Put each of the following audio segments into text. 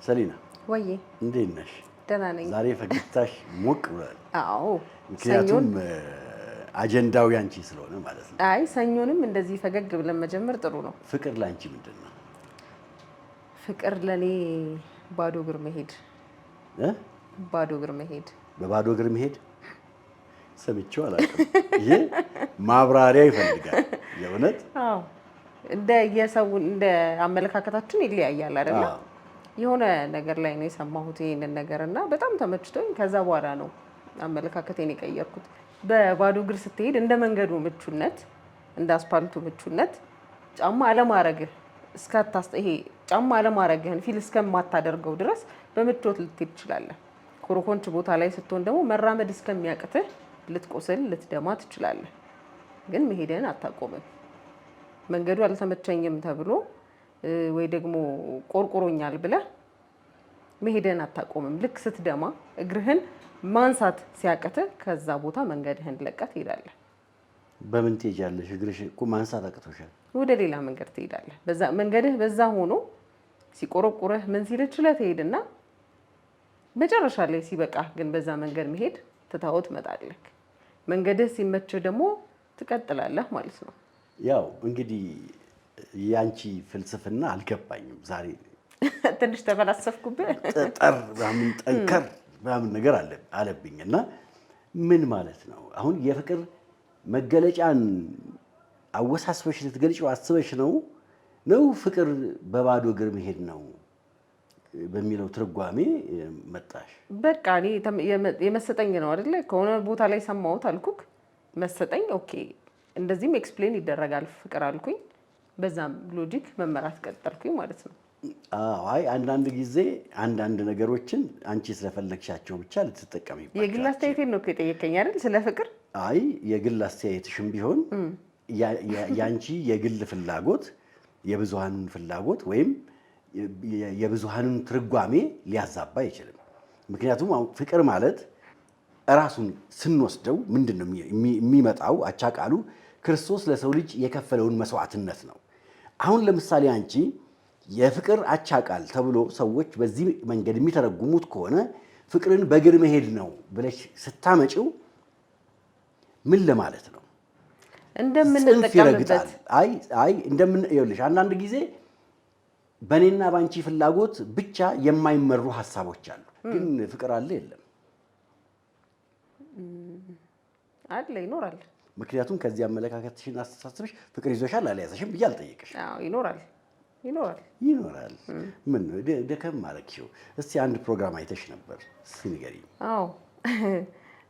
ሰሊና ወዬ እንዴት ነሽ? ደህና ነኝ። ዛሬ ፈገግታሽ ሞቅ ብሏል። አዎ ምክንያቱም አጀንዳው ያንቺ ስለሆነ ማለት ነው። አይ ሰኞንም እንደዚህ ፈገግ ብለን መጀመር ጥሩ ነው። ፍቅር ላንቺ ምንድን ነው? ፍቅር ለኔ ባዶ እግር መሄድ ባዶ እግር መሄድ በባዶ እግር መሄድ ሰምቼው አላውቅም። ይሄ ማብራሪያ ይፈልጋል የእውነት። አዎ እንደ የሰው እንደ አመለካከታችን ይለያያል አይደል? የሆነ ነገር ላይ ነው የሰማሁት ይሄንን ነገርና በጣም ተመችቶኝ ከዛ በኋላ ነው አመለካከቴን የቀየርኩት። በባዶ እግር ስትሄድ እንደ መንገዱ ምቹነት እንደ አስፓልቱ ምቹነት ጫማ አለማረግህ ይሄ ጫማ አለማረግህን ፊል እስከማታደርገው ድረስ በምቾት ልትሄድ ትችላለህ። ኮረኮንች ቦታ ላይ ስትሆን ደግሞ መራመድ እስከሚያቅትህ ልትቆስል ልትደማ ትችላለህ። ግን መሄድህን አታቆምም። መንገዱ አልተመቸኝም ተብሎ ወይ ደግሞ ቆርቆሮኛል ብለህ መሄድህን አታቆምም። ልክ ስትደማ እግርህን ማንሳት ሲያቅትህ ከዛ ቦታ መንገድህን ለቀህ ትሄዳለህ። በምን ትሄጃለሽ? እግርሽ እኮ ማንሳት አቅቶሻል። ወደ ሌላ መንገድ ትሄዳለህ። በዛ መንገድህ በዛ ሆኖ ሲቆረቁረህ ምን ሲል ችለህ ትሄድና መጨረሻ ላይ ሲበቃህ ግን በዛ መንገድ መሄድ ትታው ትመጣለህ። መንገድህ ሲመችህ ደግሞ ትቀጥላለህ ማለት ነው። ያው እንግዲህ ያንቺ ፍልስፍና አልገባኝም ዛሬ ትንሽ ተፈላሰፍኩብህ። ጠንከር ምናምን ነገር አለብኝና ምን ማለት ነው አሁን የፍቅር መገለጫን አወሳስበሽ ልትገልጪው አስበሽ ነው ፍቅር በባዶ እግር መሄድ ነው በሚለው ትርጓሜ መጣሽ? በቃ እኔ የመሰጠኝ ነው አይደለ? ከሆነ ቦታ ላይ ሰማሁት አልኩክ መሰጠኝ። ኦኬ እንደዚህም ኤክስፕሌን ይደረጋል ፍቅር አልኩኝ። በዛም ሎጂክ መመራት ቀጠልኩኝ ማለት ነው። አይ አንዳንድ ጊዜ አንዳንድ ነገሮችን አንቺ ስለፈለግሻቸው ብቻ ልትጠቀሚባቸው። የግል አስተያየቴን ነው የጠየቀኝ አይደል? ስለ ፍቅር አይ የግል አስተያየትሽም ቢሆን ያንቺ የግል ፍላጎት የብዙሃኑን ፍላጎት ወይም የብዙሃኑን ትርጓሜ ሊያዛባ አይችልም። ምክንያቱም ፍቅር ማለት እራሱን ስንወስደው ምንድነው የሚመጣው? አቻ ቃሉ ክርስቶስ ለሰው ልጅ የከፈለውን መስዋዕትነት ነው። አሁን ለምሳሌ አንቺ የፍቅር አቻ ቃል ተብሎ ሰዎች በዚህ መንገድ የሚተረጉሙት ከሆነ ፍቅርን በእግር መሄድ ነው ብለሽ ስታመጪው ምን ለማለት ነው? እንደምንጠቀምበት ይኸውልሽ አንዳንድ ጊዜ በእኔና በአንቺ ፍላጎት ብቻ የማይመሩ ሀሳቦች አሉ። ግን ፍቅር አለ የለም? አለ፣ ይኖራል። ምክንያቱም ከዚህ አመለካከትሽን አስተሳሰብሽ ፍቅር ይዞሻል አልያዘሽም ብዬ አልጠየቅሽ። ይኖራል። ምን ደከም ማለክሽው? እስቲ አንድ ፕሮግራም አይተሽ ነበር ንገሪኝ። አዎ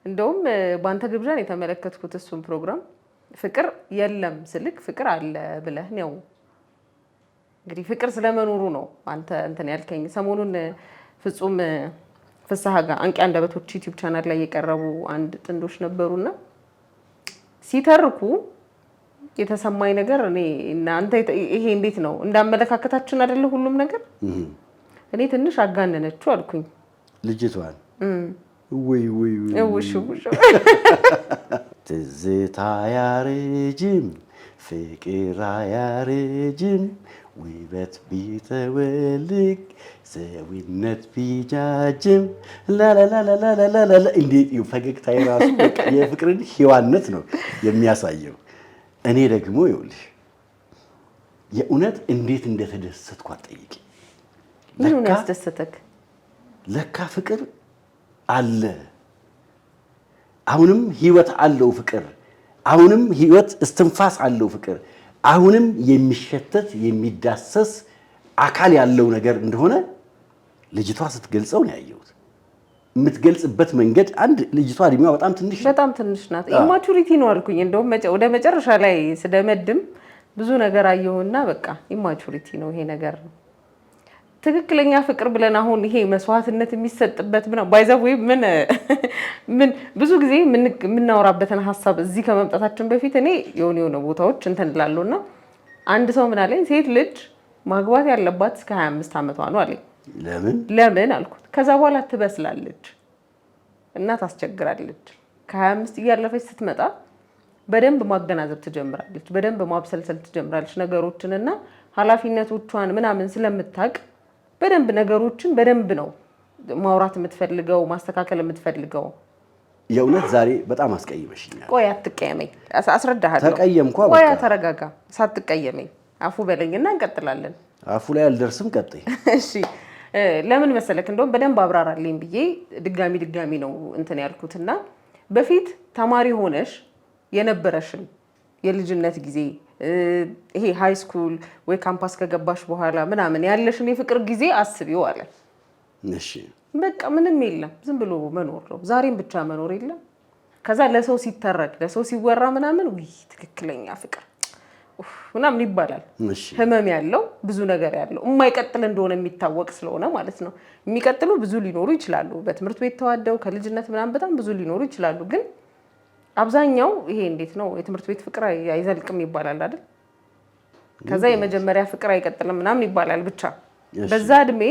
እንደውም በአንተ ግብዣን የተመለከትኩት እሱን ፕሮግራም ፍቅር የለም ስልክ ፍቅር አለ ብለህ ነው እንግዲህ ፍቅር ስለመኖሩ ነው አንተ እንትን ያልከኝ። ሰሞኑን ፍጹም ፍስሐ ጋር አንቂ አንደበቶች ዩቲዩብ ቻናል ላይ የቀረቡ አንድ ጥንዶች ነበሩና ሲተርኩ የተሰማኝ ነገር እኔ እናንተ ይሄ እንዴት ነው እንዳመለካከታችን አይደለ ሁሉም ነገር። እኔ ትንሽ አጋነነችው አልኩኝ ልጅቷን። ወይ እውሽ ትዝታ ያረጅም ፍቅር አያረጅም ውበት ቢተወልቅ ሰውነት ቢጃጅም ላላላላላላ። እንዴት ፈገግታ የራሱ የፍቅርን ሕያዋነት ነው የሚያሳየው። እኔ ደግሞ ይኸውልሽ የእውነት እንዴት እንደተደሰትኩ አትጠይቂ። ምኑን ያስደሰተክ? ለካ ፍቅር አለ። አሁንም ህይወት አለው ፍቅር። አሁንም ህይወት እስትንፋስ አለው ፍቅር። አሁንም የሚሸተት የሚዳሰስ አካል ያለው ነገር እንደሆነ ልጅቷ ስትገልጸው ነው ያየሁት። የምትገልጽበት መንገድ አንድ ልጅቷ እድሜዋ በጣም ትንሽ ናት። ኢማቹሪቲ ነው አልኩኝ። እንደውም ወደ መጨረሻ ላይ ስደመድም ብዙ ነገር አየሁና በቃ ኢማቹሪቲ ነው ይሄ ነገር ነው ትክክለኛ ፍቅር ብለን አሁን ይሄ መስዋዕትነት የሚሰጥበት ባይዘው ምን ብዙ ጊዜ የምናወራበትን ሀሳብ እዚህ ከመምጣታችን በፊት እኔ የሆነ ቦታዎች እንትን እላለሁና አንድ ሰው ምን አለኝ፣ ሴት ልጅ ማግባት ያለባት እስከ 25 ዓመቷ ነው አለኝ። ለምን አልኩት። ከዛ በኋላ ትበስላለች እና ታስቸግራለች። ከ25 እያለፈች ስትመጣ በደንብ ማገናዘብ ትጀምራለች፣ በደንብ ማብሰልሰል ትጀምራለች ነገሮችንና ኃላፊነቶቿን ምናምን ስለምታውቅ በደንብ ነገሮችን በደንብ ነው ማውራት የምትፈልገው ማስተካከል የምትፈልገው። የእውነት ዛሬ በጣም አስቀይመሽኛል። ቆይ አትቀየመኝ፣ አስረዳሃለሁ። ተቀየምኩ። ቆይ ተረጋጋ፣ ሳትቀየመኝ አፉ በለኝና እንቀጥላለን። አፉ ላይ አልደርስም፣ ቀጥይ። እሺ ለምን መሰለክ እንደውም በደንብ አብራራልኝ ብዬ ድጋሚ ነው እንትን ያልኩትና በፊት ተማሪ ሆነሽ የነበረሽን የልጅነት ጊዜ ይሄ ሃይ ስኩል ወይ ካምፓስ ከገባሽ በኋላ ምናምን ያለሽን የፍቅር ጊዜ አስቢው አለ። እሺ በቃ ምንም የለም ዝም ብሎ መኖር ነው። ዛሬም ብቻ መኖር የለም። ከዛ ለሰው ሲተረክ ለሰው ሲወራ ምናምን ውይ ትክክለኛ ፍቅር ምናምን ይባላል። ህመም ያለው ብዙ ነገር ያለው የማይቀጥል እንደሆነ የሚታወቅ ስለሆነ ማለት ነው። የሚቀጥሉ ብዙ ሊኖሩ ይችላሉ። በትምህርት ቤት ተዋደው ከልጅነት ምናምን በጣም ብዙ ሊኖሩ ይችላሉ። ግን አብዛኛው ይሄ እንዴት ነው የትምህርት ቤት ፍቅር አይዘልቅም ይባላል አይደል? ከዛ የመጀመሪያ ፍቅር አይቀጥልም ምናምን ይባላል። ብቻ በዛ እድሜ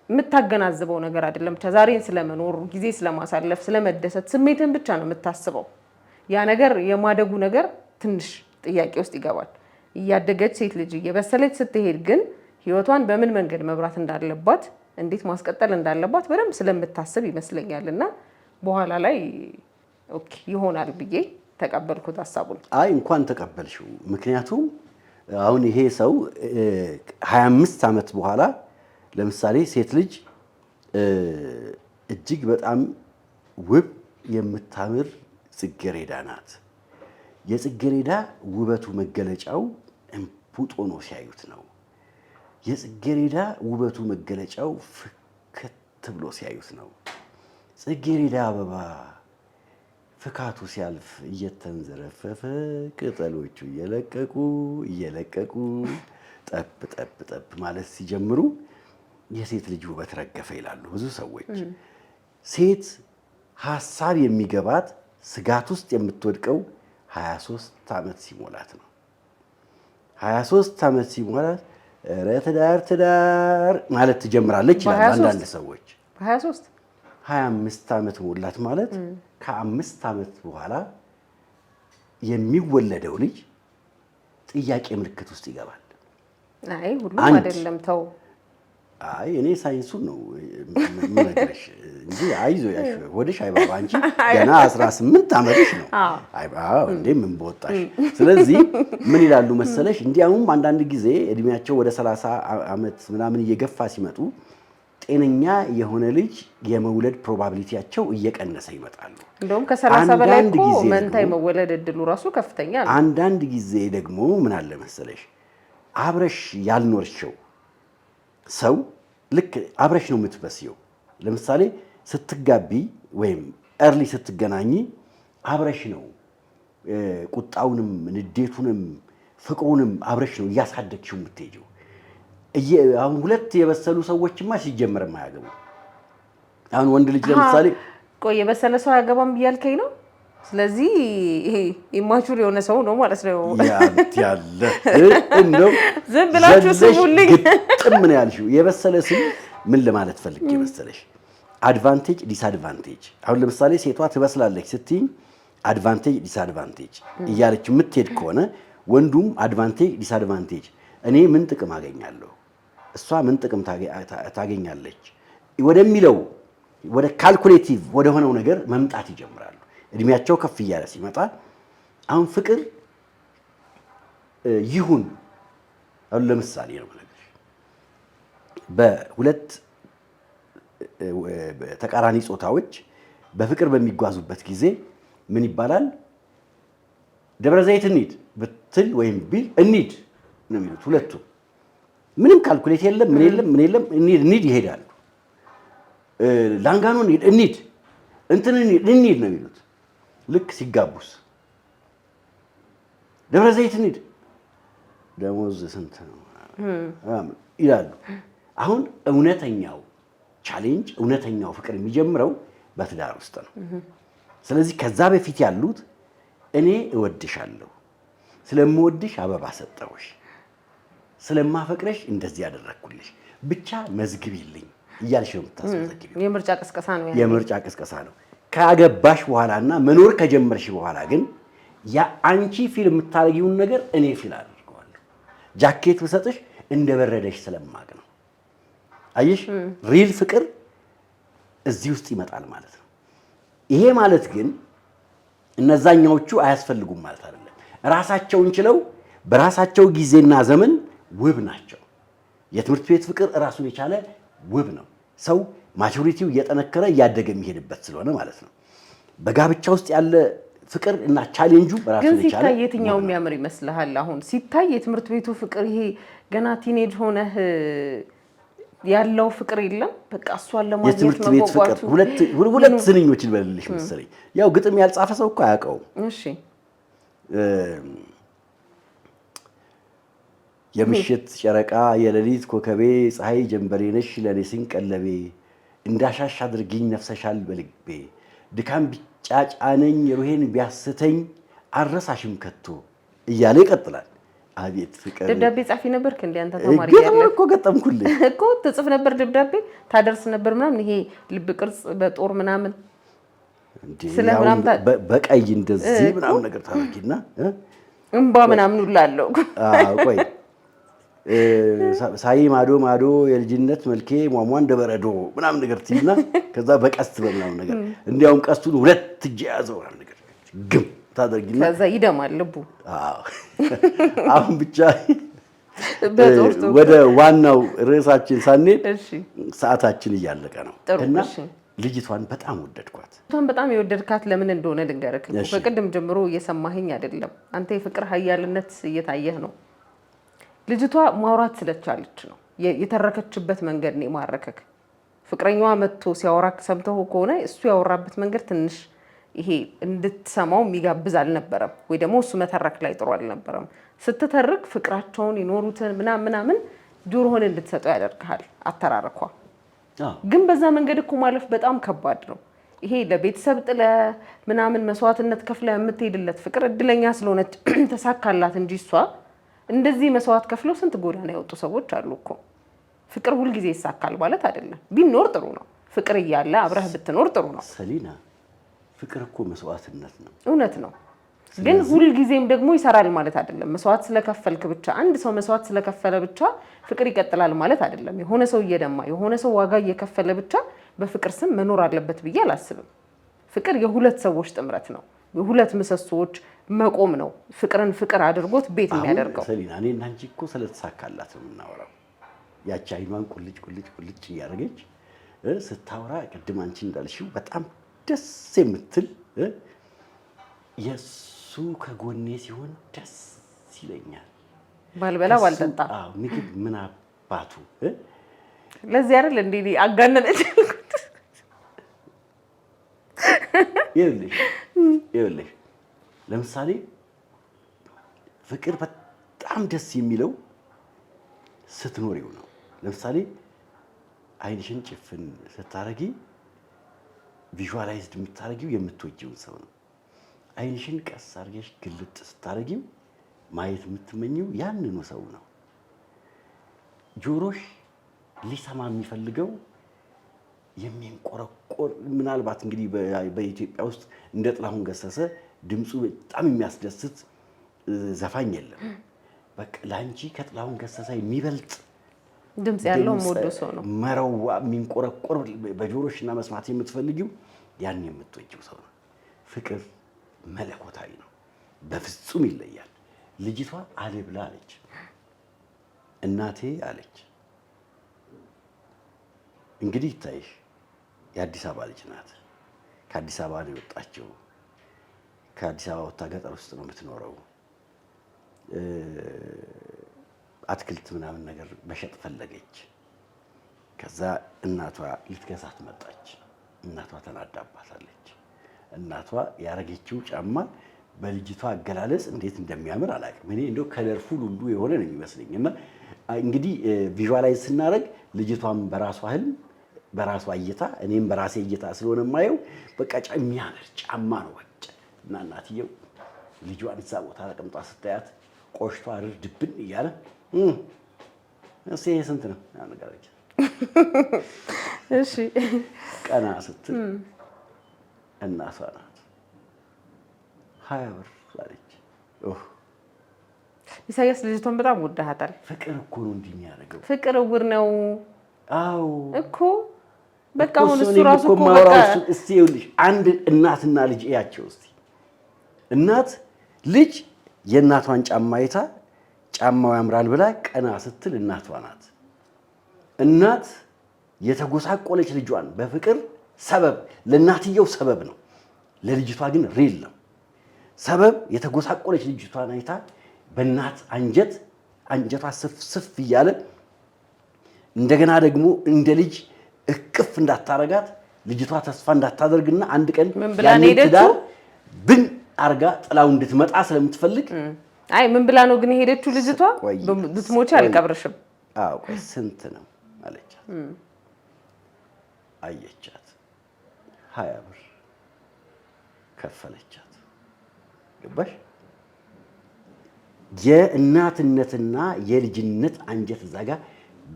የምታገናዝበው ነገር አይደለም። ብቻ ዛሬን ስለመኖር ጊዜ ስለማሳለፍ ስለመደሰት ስሜትን ብቻ ነው የምታስበው። ያ ነገር የማደጉ ነገር ትንሽ ጥያቄ ውስጥ ይገባል። እያደገች ሴት ልጅ እየበሰለች ስትሄድ ግን ህይወቷን በምን መንገድ መብራት እንዳለባት እንዴት ማስቀጠል እንዳለባት በደንብ ስለምታስብ ይመስለኛል። እና በኋላ ላይ ኦኬ ይሆናል ብዬ ተቀበልኩት ሀሳቡን። አይ እንኳን ተቀበልሽው። ምክንያቱም አሁን ይሄ ሰው 25 ዓመት በኋላ ለምሳሌ ሴት ልጅ እጅግ በጣም ውብ የምታምር ጽጌረዳ ናት። የጽጌረዳ ውበቱ መገለጫው እንቡጥ ሆኖ ሲያዩት ነው። የጽጌረዳ ውበቱ መገለጫው ፍክት ብሎ ሲያዩት ነው። ጽጌረዳ አበባ ፍካቱ ሲያልፍ እየተንዘረፈፈ ቅጠሎቹ እየለቀቁ ጠብ ጠብ ጠብ ማለት ሲጀምሩ የሴት ልጅ ውበት ረገፈ ይላሉ ብዙ ሰዎች። ሴት ሀሳብ የሚገባት ስጋት ውስጥ የምትወድቀው 23 ዓመት ሲሞላት ነው። 23 ዓመት ሲሞላት ኧረ ትዳር ማለት ትጀምራለች ይላሉ አንዳንድ ሰዎች። 25 ዓመት ሞላት ማለት ከ5 ዓመት በኋላ የሚወለደው ልጅ ጥያቄ ምልክት ውስጥ ይገባል። አይ ሁሉም አይደለም ተው። አይ እኔ ሳይንሱን ነው የምነግርሽ እንጂ አይዞሽ ወደሽ አይባባ አንቺ ገና 18 ዓመትሽ ነው። አዎ እንዴ ምን በወጣሽ። ስለዚህ ምን ይላሉ መሰለሽ እንዲያውም አንዳንድ ጊዜ እድሜያቸው ወደ 30 ዓመት ምናምን እየገፋ ሲመጡ ጤነኛ የሆነ ልጅ የመውለድ ፕሮባቢሊቲያቸው እየቀነሰ ይመጣሉ። እንደውም ከ30 በላይ እኮ መንታ የመወለድ እድሉ ራሱ ከፍተኛ ነው። አንዳንድ ጊዜ ደግሞ ምን አለ መሰለሽ አብረሽ ያልኖርሽው ሰው ልክ አብረሽ ነው የምትበስየው። ለምሳሌ ስትጋቢ ወይም እርሊ ስትገናኝ አብረሽ ነው ቁጣውንም ንዴቱንም ፍቅሩንም አብረሽ ነው እያሳደግሽው የምትሄጂው። አሁን ሁለት የበሰሉ ሰዎችማ ሲጀመርም አያገቡ። አሁን ወንድ ልጅ ለምሳሌ ቆይ የበሰለ ሰው አያገባም እያልከኝ ነው? ስለዚህ ይሄ ኢማቹር የሆነ ሰው ነው ማለት ነው። ያለ እንደው ዝም ብላችሁ ስሙልኝ። ግጥም ነው ያልሽው። የበሰለ ሲል ምን ለማለት ፈልጌ መሰለሽ አድቫንቴጅ ዲስአድቫንቴጅ። አሁን ለምሳሌ ሴቷ ትበስላለች ስትይ አድቫንቴጅ ዲስአድቫንቴጅ እያለች የምትሄድ ከሆነ ወንዱም አድቫንቴጅ ዲስአድቫንቴጅ፣ እኔ ምን ጥቅም አገኛለሁ፣ እሷ ምን ጥቅም ታገኛለች ወደሚለው ወደ ካልኩሌቲቭ ወደ ሆነው ነገር መምጣት ይጀምራሉ። እድሜያቸው ከፍ እያለ ሲመጣ አሁን ፍቅር ይሁን አሁን ለምሳሌ ነው ማለት በሁለት ተቃራኒ ጾታዎች በፍቅር በሚጓዙበት ጊዜ ምን ይባላል? ደብረ ዘይት እንሂድ ብትል ወይም ቢል እንሂድ ነው የሚሉት ሁለቱ። ምንም ካልኩሌት የለም ምን የለም እንሂድ ይሄዳሉ። ላንጋኖ እንሂድ እንትን እንሂድ ነው የሚሉት። ልክ ሲጋቡስ ደብረ ዘይት እንሂድ ደሞዝ ስንት ነው ይላሉ። አሁን እውነተኛው ቻሌንጅ እውነተኛው ፍቅር የሚጀምረው በትዳር ውስጥ ነው። ስለዚህ ከዛ በፊት ያሉት እኔ እወድሻለሁ፣ ስለምወድሽ አበባ ሰጠሁሽ፣ ስለማፈቅረሽ እንደዚህ ያደረግኩልሽ፣ ብቻ መዝግቢልኝ እያልሽ ነው የምታስመዘግቢው። የምርጫ ቅስቀሳ ነው። የምርጫ ቅስቀሳ ነው። ካገባሽ በኋላና መኖር ከጀመርሽ በኋላ ግን ያ አንቺ ፊል የምታደርጊውን ነገር እኔ ፊል አድርገዋለሁ። ጃኬት ብሰጥሽ እንደበረደሽ ስለማቅ ነው አየሽ ሪል ፍቅር እዚህ ውስጥ ይመጣል ማለት ነው። ይሄ ማለት ግን እነዛኛዎቹ አያስፈልጉም ማለት አይደለም። ራሳቸውን ችለው በራሳቸው ጊዜና ዘመን ውብ ናቸው። የትምህርት ቤት ፍቅር ራሱን የቻለ ውብ ነው። ሰው ማቹሪቲው እየጠነከረ እያደገ የሚሄድበት ስለሆነ ማለት ነው። በጋብቻ ውስጥ ያለ ፍቅር እና ቻሌንጁ ራሱን ግን የቻለ ሲታይ የትኛው የሚያምር ይመስልሃል? አሁን ሲታይ የትምህርት ቤቱ ፍቅር ይሄ ገና ቲኔጅ ሆነህ ያለው ፍቅር የለም። በቃ እሷን ለማግኘት የትምህርት ቤት ፍቅር ሁለት ስንኞች ልበልልሽ መሰለኝ። ያው ግጥም ያልጻፈ ሰው እኮ አያውቀውም። እሺ የምሽት ጨረቃ የሌሊት ኮከቤ ፀሐይ ጀንበሬ ነሽ ለኔ ስንቀለቤ እንዳሻሽ አድርጊኝ ነፍሰሻል በልቤ ድካም ቢጫጫነኝ ሩሄን ቢያስተኝ አረሳሽም ከቶ እያለ ይቀጥላል። አቤት ፍቅር! ደብዳቤ ጻፊ ነበርክ እንዴ አንተ ተማሪ ያለ እኮ ገጠምኩልኝ እኮ ትጽፍ ነበር ደብዳቤ ታደርስ ነበር ምናምን ይሄ ልብ ቅርጽ በጦር ምናምን ስለምናምን በቀይ እንደዚህ ምናምን ነገር ታረጊና እንባ ምናምን ውላለው። አዎ ቆይ ሳይ ማዶ ማዶ የልጅነት መልኬ ሟሟ እንደበረዶ ምናምን ነገር ትይና ከዛ በቀስት በምናምን ነገር እንዲያውም ቀስቱን ሁለት እጅ ያዘው ምናምን ነገር ግም ታደርጊና ከዛ ይደማል ልቡ። አዎ አሁን ብቻ ወደ ዋናው ርዕሳችን ሳንሄድ ሰዓታችን እያለቀ ነው እና ልጅቷን በጣም ወደድኳት። ልጅቷን በጣም የወደድካት ለምን እንደሆነ ልንገርህ። በቅድም ጀምሮ እየሰማኸኝ አይደለም? አንተ የፍቅር ኃያልነት እየታየህ ነው። ልጅቷ ማውራት ስለቻለች ነው። የተረከችበት መንገድ ነው የማረከክ። ፍቅረኛዋ መጥቶ ሲያወራክ ሰምተው ከሆነ እሱ ያወራበት መንገድ ትንሽ ይሄ እንድትሰማው የሚጋብዝ አልነበረም፣ ወይ ደግሞ እሱ መተረክ ላይ ጥሩ አልነበረም። ስትተርክ ፍቅራቸውን የኖሩትን ምናምን ጆሮህን እንድትሰጠው ያደርግሃል አተራረኳ። ግን በዛ መንገድ እኮ ማለፍ በጣም ከባድ ነው። ይሄ ለቤተሰብ ጥለ ምናምን መስዋዕትነት ከፍላ የምትሄድለት ፍቅር እድለኛ ስለሆነች ተሳካላት እንጂ እሷ እንደዚህ መስዋዕት ከፍለው ስንት ጎዳና ያወጡ ሰዎች አሉ እኮ። ፍቅር ሁልጊዜ ይሳካል ማለት አይደለም። ቢኖር ጥሩ ነው። ፍቅር እያለ አብረህ ብትኖር ጥሩ ነው። ሰሊና ፍቅር እኮ መስዋዕትነት ነው። እውነት ነው። ግን ሁልጊዜም ደግሞ ይሰራል ማለት አይደለም። መስዋዕት ስለከፈልክ ብቻ አንድ ሰው መስዋዕት ስለከፈለ ብቻ ፍቅር ይቀጥላል ማለት አይደለም። የሆነ ሰው እየደማ የሆነ ሰው ዋጋ እየከፈለ ብቻ በፍቅር ስም መኖር አለበት ብዬ አላስብም። ፍቅር የሁለት ሰዎች ጥምረት ነው። የሁለት ምሰሶዎች መቆም ነው ፍቅርን ፍቅር አድርጎት ቤት የሚያደርገው። ሰሊና እኔ እና አንቺ እኮ ስለተሳካላት ነው የምናወራው። ያቺ አይኗን ቁልጭ ቁልጭ ቁልጭ እያደረገች ስታወራ ቅድም አንቺ እንዳልሽው በጣም ደስ የምትል የሱ ከጎኔ ሲሆን ደስ ይለኛል። ባልበላ ባልጠጣ ምግብ ምን አባቱ ለዚህ አይደል እንዴ አጋነነች። ይኸውልሽ ለምሳሌ ፍቅር በጣም ደስ የሚለው ስትኖሪው ነው። ለምሳሌ አይንሽን ጭፍን ስታረጊ ቪዥዋላይዝድ የምታረጊው የምትወጂውን ሰው ነው። አይንሽን ቀስ አድርገሽ ግልጥ ስታረጊው ማየት የምትመኘው ያንኑ ሰው ነው። ጆሮሽ ሊሰማ የሚፈልገው የሚንቆረቆር ምናልባት እንግዲህ በኢትዮጵያ ውስጥ እንደ ጥላሁን ገሰሰ ድምፁ በጣም የሚያስደስት ዘፋኝ የለም። በቃ ላንቺ ከጥላሁን ገሰሰ የሚበልጥ ድምጽ ያለው ሞዶ ሰው ነው። መረዋ የሚንቆረቆር በጆሮሽና መስማት የምትፈልጊው ያን የምትወጂው ሰው ነው። ፍቅር መለኮታዊ ነው፣ በፍጹም ይለያል። ልጅቷ አለ ብላ አለች፣ እናቴ አለች። እንግዲህ ይታይሽ የአዲስ አበባ ልጅ ናት። ከአዲስ አበባ ነው የወጣችው። ከአዲስ አበባ ወጣ ገጠር ውስጥ ነው የምትኖረው። አትክልት ምናምን ነገር መሸጥ ፈለገች። ከዛ እናቷ ልትገዛት መጣች። እናቷ ተናዳባታለች። እናቷ ያረገችው ጫማ በልጅቷ አገላለጽ እንዴት እንደሚያምር አላውቅም። እኔ እንደው ከለርፉል ሁሉ የሆነ ነው የሚመስለኝ። እና እንግዲህ ቪዥዋላይዝ ስናደርግ ልጅቷም በራሷ ህልም በራሷ እይታ እኔም በራሴ እይታ ስለሆነ የማየው በቃ የሚያምር ጫማ ነው ወጭ እና እናትየው ልጇን እዛ ቦታ ተቀምጣ ስታያት ቆሽቷ ርር ድብን እያለ ይሄ ስንት ነው ነገረች። እሺ ቀና ስትል እናቷ ናት 20 ብር አለች። ኢሳያስ ልጅቷን በጣም ወዳሃታል። ፍቅር እኮ ነው እንዲህ የሚያደርገው። ፍቅር እውር ነው። አዎ እኮ በቃ አሁን እሱ ራሱ እኮ በቃ እስቲ ይኸውልሽ አንድ እናትና ልጅ እያቸው እስቲ እናት ልጅ የእናቷን ጫማ አይታ ጫማው ያምራል ብላ ቀና ስትል እናቷ ናት። እናት የተጎሳቆለች ልጇን በፍቅር ሰበብ ለእናትየው ሰበብ ነው፣ ለልጅቷ ግን ሪል ነው። ሰበብ የተጎሳቆለች ልጅቷን አይታ በእናት አንጀቷ ስፍ እያለ እንደገና ደግሞ እንደ ልጅ እቅፍ እንዳታረጋት ልጅቷ ተስፋ እንዳታደርግና አንድ ቀን ያንን ትዳር ብን አርጋ ጥላው እንድትመጣ ስለምትፈልግ አይ ምን ብላ ነው ግን ሄደችው ልጅቷ? ብትሞቺ አልቀብርሽም። አዎ ቆይ ስንት ነው አለቻት። አየቻት 20 ብር ከፈለቻት። ገባሽ? የእናትነትና የልጅነት አንጀት እዛ ጋር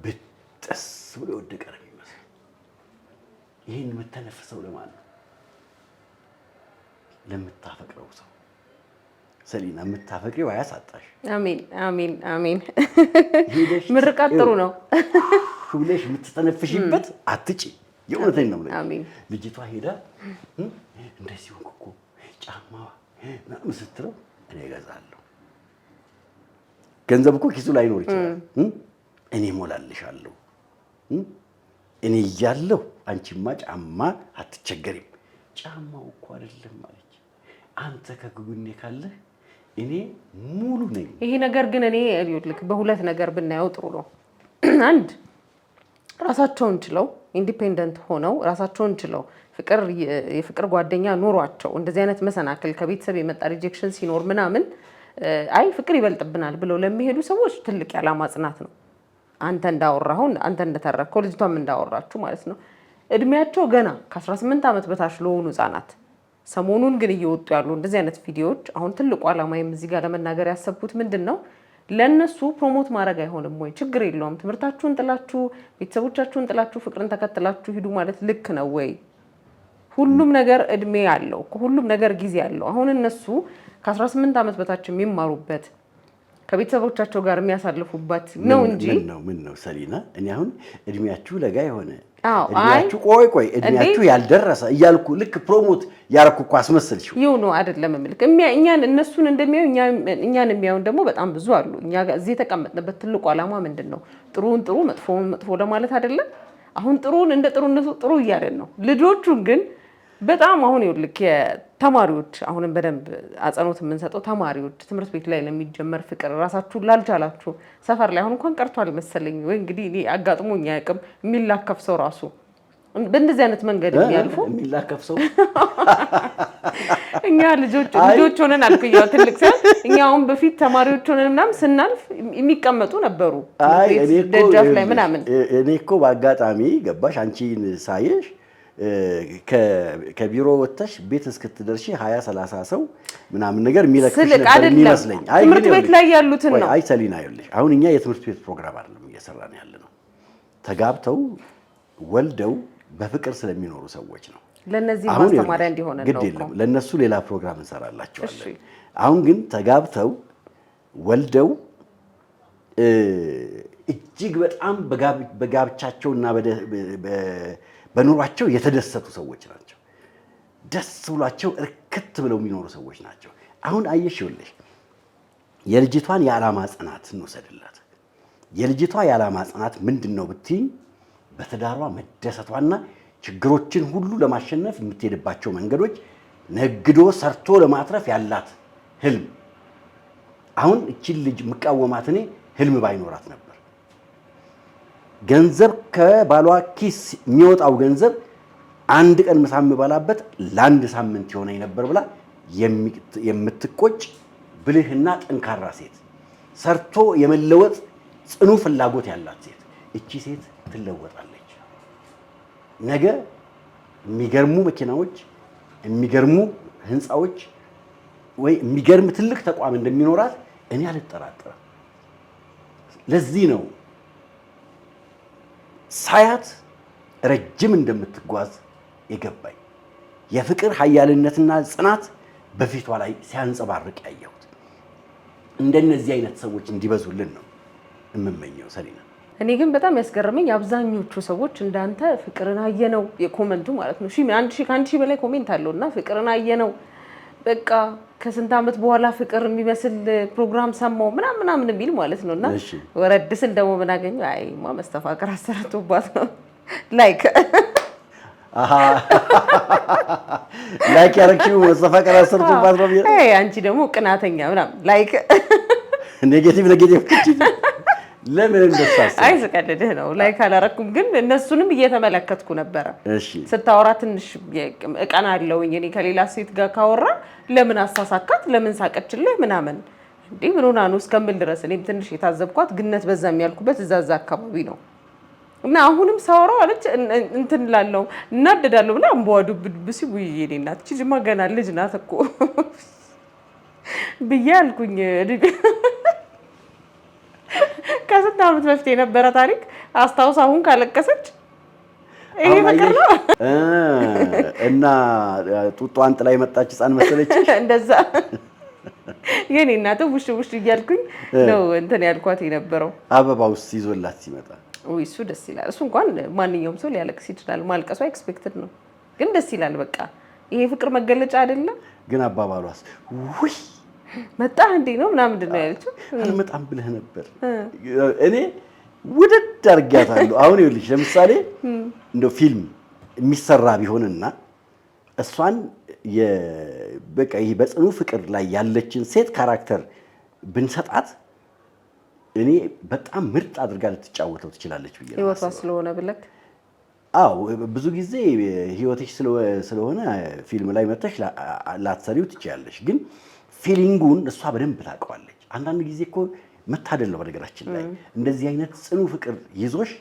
ብጥስ ብሎ ወደቀ ነው የሚመስለው። ይሄን የምተነፍሰው ለማን ነው? ለምታፈቅረው ሰው። ሰሊና የምታፈቅሪው አያሳጣሽ። አሜን አሜን አሜን። ምርቃት ጥሩ ነው ብለሽ የምትተነፍሽበት አትጪ። የእውነቴን ነው ማለት አሜን። ልጅቷ ሄዳ እንደዚህ ሆንኩ እኮ ጫማዋ ምናምን ስትለው እኔ እገዛለሁ። ገንዘብ እኮ ኪሱ ላይኖር ይችላል። እኔ እሞላልሻለሁ። እኔ እያለሁ አንቺማ ጫማ አትቸገሪም። ጫማው እኮ አይደለም አለች። አንተ ከጎኔ ካለህ እኔ ሙሉ ነኝ። ይሄ ነገር ግን እኔ ልክ በሁለት ነገር ብናየው ጥሩ ነው። አንድ ራሳቸውን ችለው ኢንዲፔንደንት ሆነው ራሳቸውን ችለው የፍቅር ጓደኛ ኖሯቸው እንደዚህ አይነት መሰናክል ከቤተሰብ የመጣ ሪጀክሽን ሲኖር ምናምን አይ ፍቅር ይበልጥብናል ብለው ለሚሄዱ ሰዎች ትልቅ የዓላማ ጽናት ነው። አንተ እንዳወራኸው አንተ እንደተረከው ልጅቷም እንዳወራችሁ ማለት ነው። እድሜያቸው ገና ከ18 ዓመት በታች ለሆኑ ህጻናት ሰሞኑን ግን እየወጡ ያሉ እንደዚህ አይነት ቪዲዮዎች አሁን ትልቁ ዓላማዬም እዚህ ጋር ለመናገር ያሰብኩት ምንድነው ለነሱ ፕሮሞት ማድረግ አይሆንም ወይ? ችግር የለውም ትምህርታችሁን ጥላችሁ ቤተሰቦቻችሁን ጥላችሁ ፍቅርን ተከትላችሁ ሂዱ ማለት ልክ ነው ወይ? ሁሉም ነገር እድሜ ያለው ሁሉም ነገር ጊዜ ያለው አሁን እነሱ ከ18 ዓመት በታች የሚማሩበት ከቤተሰቦቻቸው ጋር የሚያሳልፉበት ነው እንጂ ምን ነው ሰሊና እኔ አሁን እድሜያችሁ ለጋ የሆነ እድሜያችሁ ቆይ እድሜያችሁ ያልደረሰ እያልኩ ልክ ፕሮሞት ያረኩ እኮ አስመሰልሽው። ይው ነው አይደለም ምልክ እኛን እነሱን እንደሚያዩ እኛን የሚያዩን ደግሞ በጣም ብዙ አሉ። እኛ እዚህ የተቀመጥንበት ትልቁ ዓላማ ምንድነው? ጥሩን ጥሩ መጥፎውን መጥፎ ለማለት አይደለም። አሁን ጥሩን እንደ ጥሩነቱ ጥሩ እያለን ነው። ልጆቹን ግን በጣም አሁን ይልክ የተማሪዎች አሁንም በደንብ አጸኖት የምንሰጠው ተማሪዎች ትምህርት ቤት ላይ ለሚጀመር ፍቅር ራሳችሁን ላልቻላችሁ ሰፈር ላይ አሁን እንኳን ቀርቷል መሰለኝ ወይ እንግዲህ እኔ አጋጥሞኝ አያውቅም የሚላከፍ ሰው ራሱ በእንደዚህ አይነት መንገድ የሚያልፉ የሚላከፍ ሰው እኛ ልጆች ሆነን አልኩያው ትልቅ ሰው እኛ አሁን በፊት ተማሪዎች ሆነን ምናምን ስናልፍ የሚቀመጡ ነበሩ ደጃፍ ላይ ምናምን። እኔ እኮ በአጋጣሚ ገባሽ አንቺን ሳይሽ ከቢሮ ወጥተሽ ቤት እስክትደርሺ 20-30 ሰው ምናምን ነገር የሚለክሽ ነበር የሚመስለኝ። ትምህርት ቤት ላይ ያሉትን ነው። አይ ሰሊና ይኸውልሽ አሁን እኛ የትምህርት ቤት ፕሮግራም አይደለም እየሰራን ያለ ነው። ተጋብተው ወልደው በፍቅር ስለሚኖሩ ሰዎች ነው። ለነዚህ ማስተማሪያ እንዲሆነ ነው። ግድ የለም ለነሱ ሌላ ፕሮግራም እንሰራላቸዋለን። አሁን ግን ተጋብተው ወልደው እጅግ በጣም በጋብቻቸውና በኑሯቸው የተደሰቱ ሰዎች ናቸው። ደስ ብሏቸው እርክት ብለው የሚኖሩ ሰዎች ናቸው። አሁን አየሽውልሽ የልጅቷን የዓላማ ጽናት እንወሰድላት። የልጅቷ የዓላማ ጽናት ምንድነው ብትይኝ በትዳሯ መደሰቷና ችግሮችን ሁሉ ለማሸነፍ የምትሄድባቸው መንገዶች ነግዶ ሰርቶ ለማትረፍ ያላት ህልም። አሁን እቺን ልጅ መቃወማት እኔ ህልም ባይኖራት ነበር። ገንዘብ ከባሏ ኪስ የሚወጣው ገንዘብ አንድ ቀን ምሳ የምበላበት ለአንድ ሳምንት የሆነኝ ነበር ብላ የምትቆጭ ብልህና ጠንካራ ሴት፣ ሰርቶ የመለወጥ ጽኑ ፍላጎት ያላት ሴት። እቺ ሴት ትለወጣለች። ነገ የሚገርሙ መኪናዎች፣ የሚገርሙ ህንፃዎች ወይ የሚገርም ትልቅ ተቋም እንደሚኖራት እኔ አልጠራጠርም። ለዚህ ነው ሳያት ረጅም እንደምትጓዝ የገባኝ። የፍቅር ኃያልነትና ጽናት በፊቷ ላይ ሲያንጸባርቅ ያየሁት። እንደነዚህ አይነት ሰዎች እንዲበዙልን ነው የምመኘው ሰሊና። እኔ ግን በጣም ያስገረመኝ አብዛኞቹ ሰዎች እንዳንተ ፍቅርን አየነው የኮመንቱ ማለት ነው። ከአንድ ሺህ በላይ ኮሜንት አለውና ፍቅርን አየነው በቃ ከስንት ዓመት በኋላ ፍቅር የሚመስል ፕሮግራም ሰማው ምናምን የሚል ማለት ነውና ወረድ ስል ደግሞ ምን አገኘው? አይማ መስተፋቅር አሰርቶባት ነው ላይክ ላይክ ያረክሽው መስተፋቅር አሰርቶባት ነው። አንቺ ደግሞ ቅናተኛ ምናምን ላይክ ኔጌቲቭ ለምን እንደሳሰ አይ ስቀልድህ ነው። ላይክ አላረኩም፣ ግን እነሱንም እየተመለከትኩ ነበረ። እሺ ስታወራ ትንሽ እቀና አለውኝ እኔ ከሌላ ሴት ጋር ካወራ ለምን አሳሳካት ለምን ሳቀችልህ ምናምን እንዴ ምን ሆና ነው እስከምል ድረስ እኔም ትንሽ የታዘብኳት ግነት በዛ የሚያልኩበት እዛዛ አካባቢ ነው። እና አሁንም ሳወራው አለች እንትን ላለው እናደዳለሁ ብላ አንቧዱ ብሲ ውይዬ እኔ እናት እቺ ጅማ ገና ልጅ ናት እኮ ብዬ አልኩኝ። ከስንት ዓመት በፊት የነበረ ታሪክ አስታውስ አሁን ካለቀሰች ይሄ ፍቅር ነው እና ጡጧን ጥላ የመጣች ህፃን መሰለች እንደዛ የኔ እናት ውሽ እያልኩኝ ነው እንትን ያልኳት የነበረው። አበባውስ ይዞላት ሲመጣ ወይ እሱ ደስ ይላል። እሱ እንኳን ማንኛውም ሰው ሊያለቅስ ይችላል። ማልቀሱ ኤክስፔክትድ ነው፣ ግን ደስ ይላል። በቃ ይሄ ፍቅር መገለጫ አይደለም። ግን አባባሏስ ውይ መጣ እንዴ ነው ምናምን ነው ያለችው። አልመጣም ብለህ ነበር። እኔ ውድድ አድርጊያታለሁ። አሁን ይኸውልሽ ለምሳሌ እንደው ፊልም የሚሰራ ቢሆንና እሷን በቃ ይሄ በጽኑ ፍቅር ላይ ያለችን ሴት ካራክተር ብንሰጣት እኔ በጣም ምርጥ አድርጋ ልትጫወተው ትችላለች ብዬ ነው ህይወቷ ስለሆነ ብለክ። አዎ ብዙ ጊዜ ህይወትሽ ስለሆነ ፊልም ላይ መተሽ ላትሰሪው ትችያለሽ፣ ግን ፊሊንጉን እሷ በደንብ ታውቀዋለች። አንዳንድ ጊዜ እኮ መታደል ነው በነገራችን ላይ እንደዚህ አይነት ጽኑ ፍቅር ይዞሽ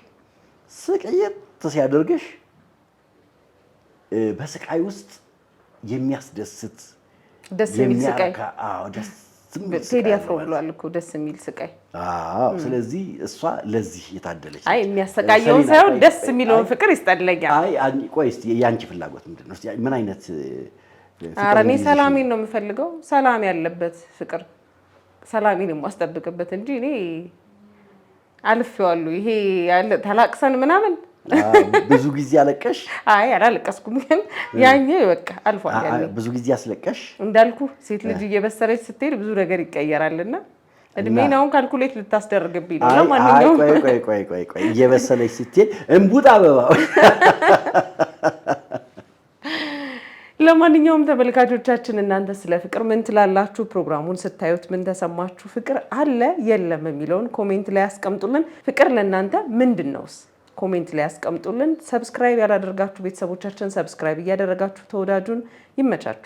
ስቅየት ሲያደርግሽ በስቃይ ውስጥ የሚያስደስት ደስ የሚል ስቃይ። አዎ ደስ የሚል ቴዲ አፍሮ ብሏል እኮ ደስ የሚል ስቃይ። አዎ ስለዚህ እሷ ለዚህ የታደለች። አይ የሚያሰቃየውን ሳይሆን ደስ የሚለውን ፍቅር ይስጠልኛል። አይ ቆይ እስቲ ያንቺ ፍላጎት ምንድነው? ምን አይነት ኧረ እኔ ሰላሜን ነው የምፈልገው። ሰላም ያለበት ፍቅር ሰላሜን የማስጠብቅበት እንጂ እኔ አልፌዋለሁ። ይሄ ተላቅሰን ምናምን ብዙ ጊዜ አለቀሽ? አይ አላለቀስኩም፣ ግን ያኛው በቃ አልፏል። ያኛው ብዙ ጊዜ አስለቀሽ? እንዳልኩ ሴት ልጅ እየበሰለች ስትሄድ ብዙ ነገር ይቀየራልና እድሜን አሁን ካልኩሌት ልታስደርግብኝ ነው። ለማንኛውም ቆይ እየበሰለች ስትሄድ እንቡጥ አበባው ለማንኛውም ተመልካቾቻችን እናንተ ስለ ፍቅር ምን ትላላችሁ? ፕሮግራሙን ስታዩት ምን ተሰማችሁ? ፍቅር አለ የለም የሚለውን ኮሜንት ላይ ያስቀምጡልን። ፍቅር ለእናንተ ምንድነውስ? ኮሜንት ላይ ያስቀምጡልን። ሰብስክራይብ ያላደረጋችሁ ቤተሰቦቻችን ሰብስክራይብ እያደረጋችሁ ተወዳጁን። ይመቻችሁ።